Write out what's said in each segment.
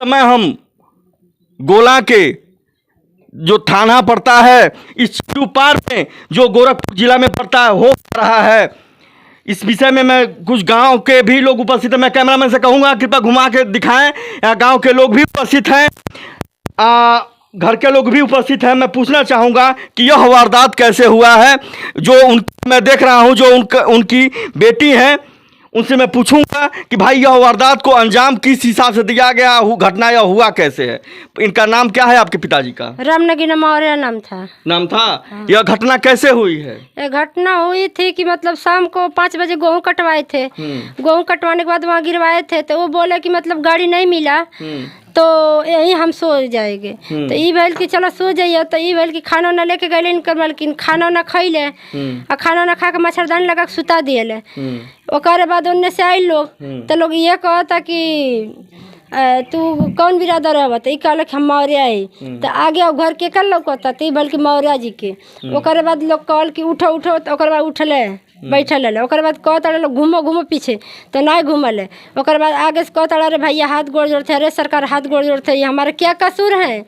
समय हम गोला के जो थाना पड़ता है इस चिट्टू पार में जो गोरखपुर जिला में पड़ता है हो रहा है। इस विषय में मैं कुछ गांव के भी लोग उपस्थित हैं। मैं कैमरामैन से कहूंगा कृपया घुमा के दिखाएं। यहाँ गांव के लोग भी उपस्थित हैं, घर के लोग भी उपस्थित हैं। मैं पूछना चाहूँगा कि यह वारदात कैसे हुआ है। जो मैं देख रहा हूँ जो उनकी बेटी हैं, उनसे मैं पूछूंगा कि भाई यह वारदात को अंजाम किस हिसाब से दिया गया, घटना यह हुआ कैसे है। इनका नाम क्या है आपके पिताजी का? रामनगीना मौर्य नाम था। हाँ। यह घटना कैसे हुई है? यह घटना हुई थी कि मतलब शाम को 5 बजे गेहूँ कटवाए थे। गेहूँ कटवाने के बाद वहाँ गिरवाए थे तो वो बोले कि मतलब गाड़ी नहीं मिला तो यही हम सो जाएंगे। तो ई भैल कि चलो सो जाइए। तो ई भैल कि खाना ना लेके गए इनकर मालकिन, खाना ना खैले और खाना ना खा के मच्छरदानी लगा के सुता दिए। ओकर बाद उनने से आई लोग तो लोग ये कहता कि तू कौन बिरादर है? तो कहल कि हम मौर्य आई। तो आगे अब घर के कर लौकता तो बल्कि मौर्य जी के। ओकर बाद लोग कहल कि उठो उठो। तो ओकर बाद उठले बैठल है। ओकर बाद कहता लोग घूमो घूमो पीछे तो नहीं घूमल है। ओकर बाद आगे से कहता अरे भैया हाथ गोड़ जोड़ते, अरे सरकार हाथ गोड़ जोड़ते, ये हमारे क्या कसूर है?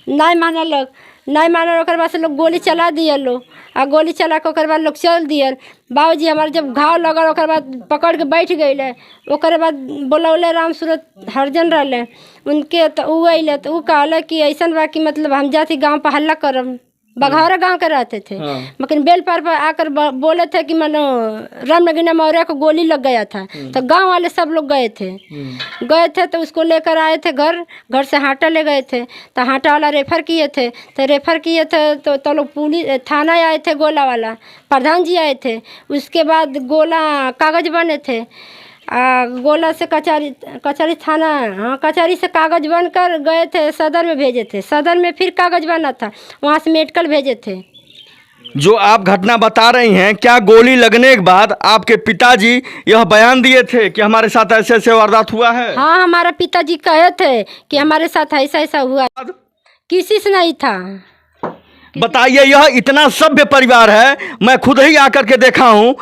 नहीं माना लोग, नहीं माना। ओकर बाद से लोग गोली चला दिए लोग आ गोली चला के ओकर बाद लोग चल दिए। बाबूजी हमारे जब घाव लगल ओकर बाद पकड़ के बैठ गए। ओकर बाद बोलौले राम सूरत हरिजन रहले उनके तो ऊ अइले तो ऊ कहले कि ऐसन बा कि मतलब हम जाती गाँव पर हल्ला करम। बघौरा गांव के रहते थे। लेकिन बेल पर आकर बोले थे कि मानो रामनगीना मौर्य को गोली लग गया था। तो गांव वाले सब लोग गए थे तो उसको लेकर आए थे घर से हाटा ले गए थे। तो हाटा वाला रेफर किए थे तो लोग पुलिस थाना आए थे, गोला वाला प्रधान जी आए थे। उसके बाद गोला कागज बने थे, गोला से कचहरी थाना, हाँ कचहरी से कागज बनकर गए थे, सदर में भेजे थे। सदर में फिर कागज बना था, वहाँ से मेडिकल भेजे थे। जो आप घटना बता रही हैं, क्या गोली लगने के बाद आपके पिताजी यह बयान दिए थे कि हमारे साथ ऐसे ऐसे वारदात हुआ है? हाँ, हमारे पिताजी कहे थे कि हमारे साथ ऐसा ऐसा हुआ। किसी से नहीं था। बताइए, यह इतना सभ्य परिवार है, मैं खुद ही आकर के देखा हूँ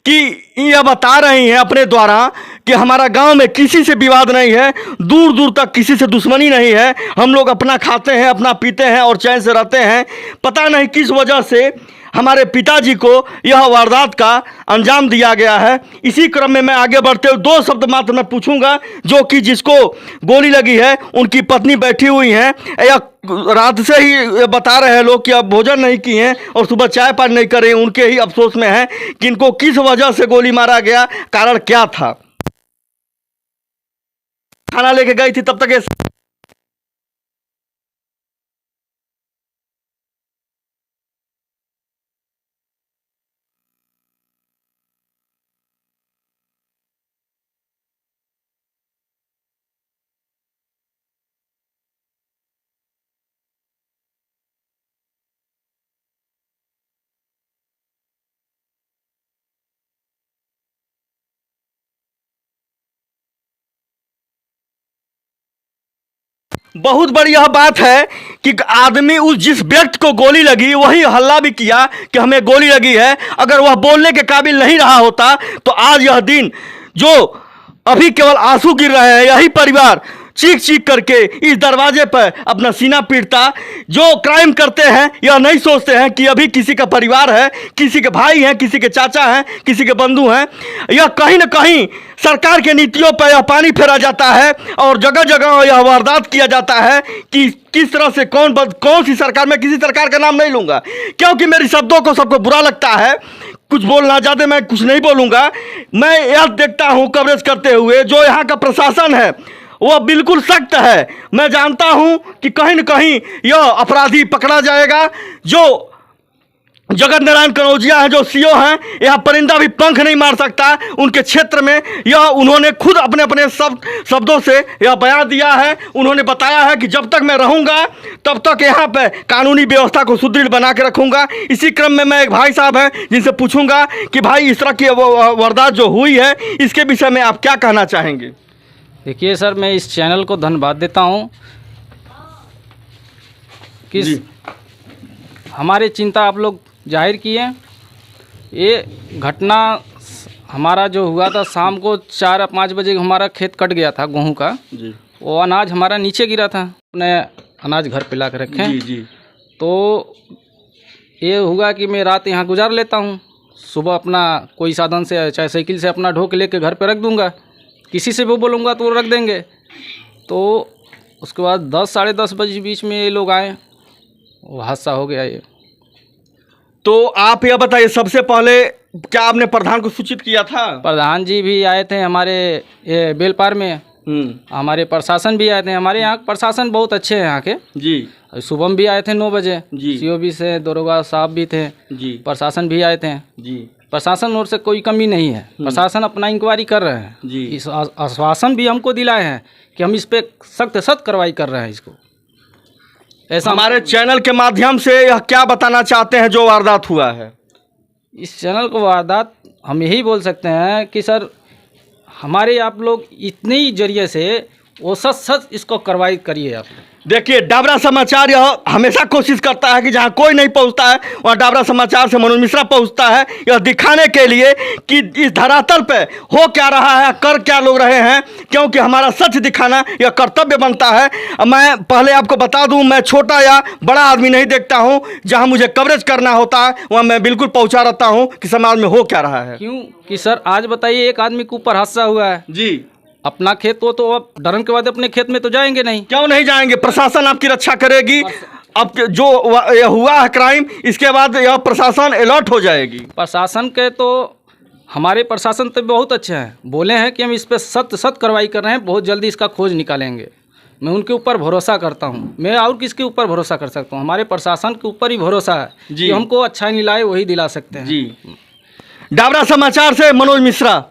कि यह बता रही हैं अपने द्वारा कि हमारा गांव में किसी से विवाद नहीं है, दूर दूर तक किसी से दुश्मनी नहीं है, हम लोग अपना खाते हैं, अपना पीते हैं और चैन से रहते हैं। पता नहीं किस वजह से हमारे पिताजी को यह वारदात का अंजाम दिया गया है। इसी क्रम में मैं आगे बढ़ते हुए 2 शब्द मात्र मैं पूछूंगा, जो कि जिसको गोली लगी है उनकी पत्नी बैठी हुई हैं। या रात से ही बता रहे हैं लोग कि अब भोजन नहीं किए हैं और सुबह चाय पानी नहीं करे, उनके ही अफसोस में हैं कि इनको किस वजह से गोली मारा गया, कारण क्या था। खाना लेके गई थी तब तक बहुत बड़ी यह बात है कि आदमी उस जिस व्यक्ति को गोली लगी वही हल्ला भी किया कि हमें गोली लगी है। अगर वह बोलने के काबिल नहीं रहा होता तो आज यह दिन जो अभी केवल आंसू गिर रहे हैं, यही परिवार चीख चीख करके इस दरवाजे पर अपना सीना पीटता। जो क्राइम करते हैं यह नहीं सोचते हैं कि अभी किसी का परिवार है, किसी के भाई हैं, किसी के चाचा हैं, किसी के बंधु हैं। यह कहीं न कहीं सरकार के नीतियों पर यह पानी फेरा जाता है और जगह जगह यह वारदात किया जाता है कि किस तरह से कौन सी सरकार, मैं किसी सरकार का नाम नहीं लूँगा क्योंकि मेरी शब्दों को सबको बुरा लगता है। कुछ बोलना चाहते, मैं कुछ नहीं बोलूँगा। मैं यह देखता हूँ कवरेज करते हुए जो यहाँ का प्रशासन है वह बिल्कुल सख्त है। मैं जानता हूं कि कहीं न कहीं यह अपराधी पकड़ा जाएगा। जो जगत नारायण कनौजिया हैं, जो सीओ हैं, यह परिंदा भी पंख नहीं मार सकता उनके क्षेत्र में। यह उन्होंने खुद अपने अपने शब्दों से यह बयान दिया है। उन्होंने बताया है कि जब तक मैं रहूंगा तब तक यहाँ पे कानूनी व्यवस्था को सुदृढ़ बना के रखूंगा। इसी क्रम में मैं एक भाई साहब हैं जिनसे पूछूंगा कि भाई इस तरह की वारदात जो हुई है इसके विषय में आप क्या कहना चाहेंगे? देखिए सर, मैं इस चैनल को धन्यवाद देता हूँ कि हमारी चिंता आप लोग जाहिर किए। ये घटना हमारा जो हुआ था शाम को 4 या 5 बजे हमारा खेत कट गया था गेहूं का। वो अनाज हमारा नीचे गिरा था, अपने अनाज घर पे ला के रखे। जी जी। तो ये हुआ कि मैं रात यहाँ गुजार लेता हूँ, सुबह अपना कोई साधन से चाहे साइकिल से अपना ढो के लेके घर पे रख दूँगा, किसी से भी बोलूँगा तो वो रख देंगे। तो उसके बाद 10 साढ़े 10 बजे बीच में ये लोग आए, वो हादसा हो गया ये। तो आप यह बताइए, सबसे पहले क्या आपने प्रधान को सूचित किया था? प्रधान जी भी आए थे हमारे ये बेलपार में, हमारे प्रशासन भी आए थे। हमारे यहाँ प्रशासन बहुत अच्छे हैं यहाँ के जी। शुभम भी आए थे 9 बजे जी। सीओबी से, दरोगा साहब भी थे जी। प्रशासन भी आए थे जी। प्रशासन ओर से कोई कमी नहीं है, प्रशासन अपना इंक्वायरी कर रहे हैं जी। इस आश्वासन भी हमको दिलाए हैं कि हम इस पे सख्त कार्रवाई कर रहे हैं इसको। ऐसा हमारे चैनल के माध्यम से यह क्या बताना चाहते हैं जो वारदात हुआ है? इस चैनल को वारदात हम यही बोल सकते हैं कि सर हमारे आप लोग इतने ही जरिए से वो सच इसको कार्रवाई करिए आप लोग। देखिए, डाबरा समाचार यह हमेशा कोशिश करता है कि जहां कोई नहीं पहुंचता है वहां डाबरा समाचार से मनोज मिश्रा पहुंचता है, यह दिखाने के लिए कि इस धरातल पे हो क्या रहा है, कर क्या लोग रहे हैं, क्योंकि हमारा सच दिखाना यह कर्तव्य बनता है। मैं पहले आपको बता दूं, मैं छोटा या बड़ा आदमी नहीं देखता हूं, जहां मुझे कवरेज करना होता है वहां मैं बिल्कुल पहुंचा रहता हूं कि समाज में हो क्या रहा है। क्यों कि सर आज बताइए, एक आदमी के ऊपर हादसा हुआ है जी। अपना खेत हो तो अब डरन के बाद अपने खेत में तो जाएंगे नहीं। क्यों नहीं जाएंगे? प्रशासन आपकी रक्षा करेगी। अब जो यह हुआ है क्राइम, इसके बाद यह प्रशासन अलर्ट हो जाएगी। प्रशासन के तो हमारे प्रशासन तो बहुत अच्छे हैं, बोले हैं कि हम इस पर सख्त कार्रवाई कर रहे हैं, बहुत जल्दी इसका खोज निकालेंगे। मैं उनके ऊपर भरोसा करता हूँ, मैं और किसके ऊपर भरोसा कर सकता हूँ? हमारे प्रशासन के ऊपर ही भरोसा है कि हमको अच्छा नहीं लाए वही दिला सकते हैं। जी। डाबरा समाचार से मनोज मिश्रा।